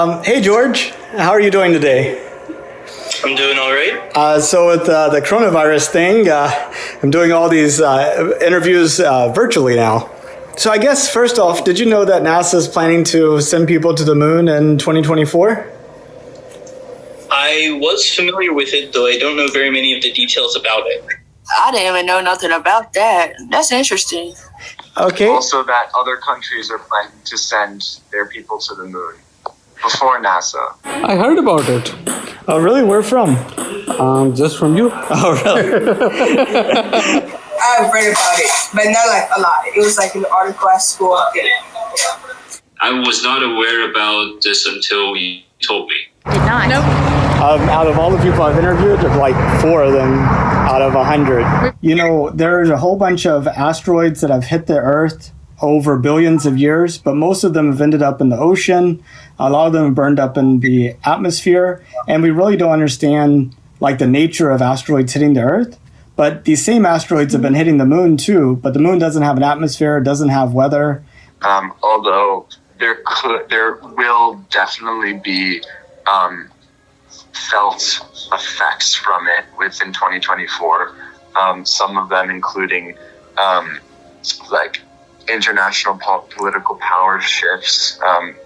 Hey, George. How are you doing today? I'm doing all right. So with the coronavirus thing, I'm doing all these interviews virtually now. So I guess first off, did you know that NASA is planning to send people to the moon in 2024? I was familiar with it, though I don't know very many of the details about it. I didn't even know nothing about that. That's interesting. Okay. Also that other countries are planning to send their people to the moon before NASA. I heard about it. Oh, really? Where from? Just from you. Oh, really? I've read about it, but not like a lot. It was like an article at school. I was not aware about this until you told me. Did not. Nope. Out of all the people I've interviewed, like 4 of them out of 100. You know, there's a whole bunch of asteroids that have hit the Earth over billions of years, but most of them have ended up in the ocean. A lot of them have burned up in the atmosphere, and we really don't understand like the nature of asteroids hitting the Earth. But these same asteroids have been hitting the moon too, but the moon doesn't have an atmosphere, it doesn't have weather. Although there will definitely be felt effects from it within 2024. Some of them including like international political power shifts.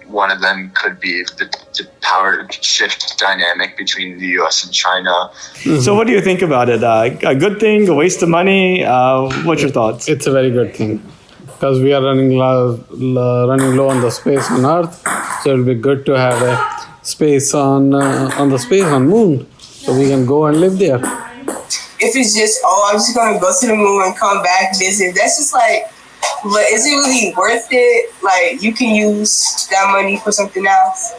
One of them could be the power shift dynamic between the U.S. and China. Mm-hmm. So what do you think about it? A good thing, a waste of money? What's your thoughts? It's a very good thing because we are running low on the space on Earth, so it'll be good to have a space on the space on Moon, so we can go and live there. If it's just, I'm just gonna go to the moon and come back, visit, that's just like, but is it really worth it? Like, you can use that money for something else.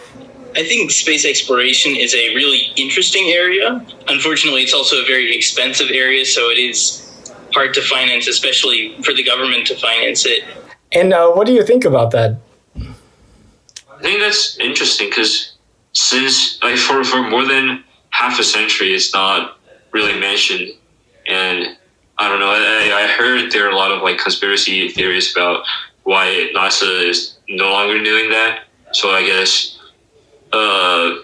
I think space exploration is a really interesting area. Unfortunately, it's also a very expensive area, so it is hard to finance, especially for the government to finance it. And what do you think about that? I think that's interesting because since like for more than half a century, it's not really mentioned, and I don't know. I heard there are a lot of like conspiracy theories about why NASA is no longer doing that. So I guess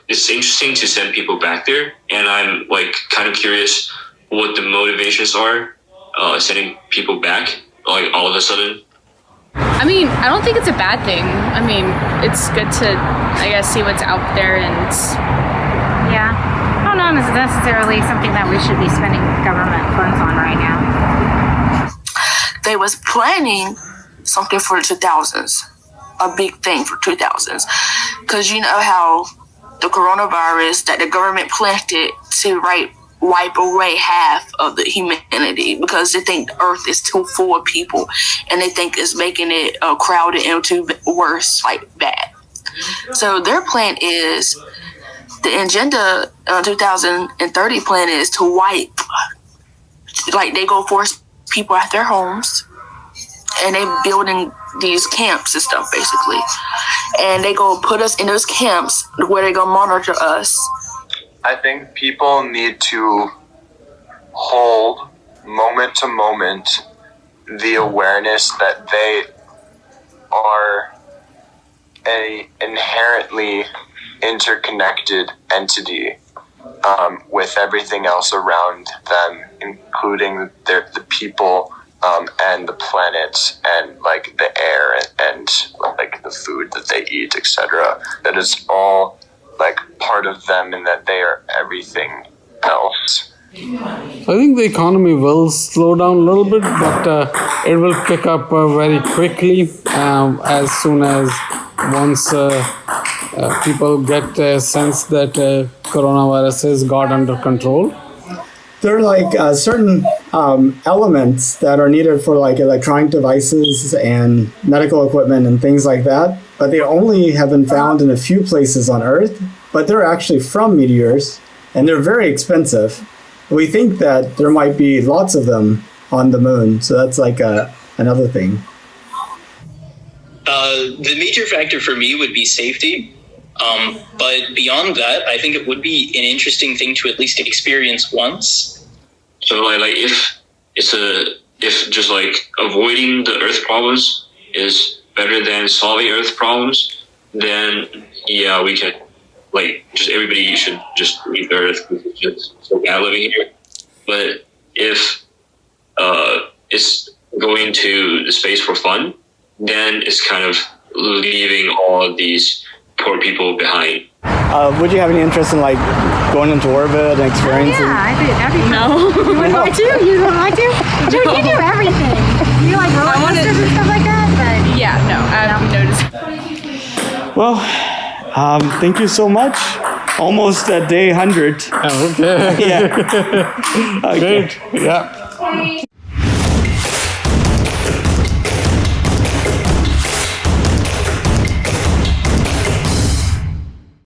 it's interesting to send people back there, and I'm like kind of curious what the motivations are sending people back like all of a sudden. I mean, I don't think it's a bad thing. I mean, it's good to, I guess, see what's out there and... Yeah. I don't know if it's necessarily something that we should be spending government funds on right now. They was planning something for the 2000s, a big thing for 2000s, because you know how the coronavirus that the government planted to wipe away half of the humanity because they think the Earth is too full of people and they think it's making it crowded and too worse, like bad. So their plan is, the agenda 2030 plan is to wipe, like they go force people at their homes and they building these camps and stuff basically. And they go put us in those camps where they go monitor us. I think people need to hold moment to moment the awareness that they are a inherently interconnected entity with everything else around them, including the people and the planet and like the air and like the food that they eat, etc. That is all like part of them and that they are everything else. I think the economy will slow down a little bit, but it will pick up very quickly as soon as once people get a sense that coronavirus has got under control. There are like certain elements that are needed for like electronic devices and medical equipment and things like that, but they only have been found in a few places on Earth, but they're actually from meteors and they're very expensive. We think that there might be lots of them on the moon, so that's like another thing. The major factor for me would be safety. But beyond that, I think it would be an interesting thing to at least experience once. So like if just like avoiding the Earth problems is better than solving Earth problems, then yeah, we can, like, just everybody should just leave the Earth because it's just so bad living here. But if it's going to the space for fun, then it's kind of leaving all these poor people behind. Would you have any interest in like going into orbit and experiencing? Yeah, I'd be no. You would like to? You would like to? Dude, you do everything. You like roller coasters and stuff like that, but Yeah, no, I've noticed. Well, thank you so much. Almost at day 100. Okay. Yeah. Okay. Great. Yeah.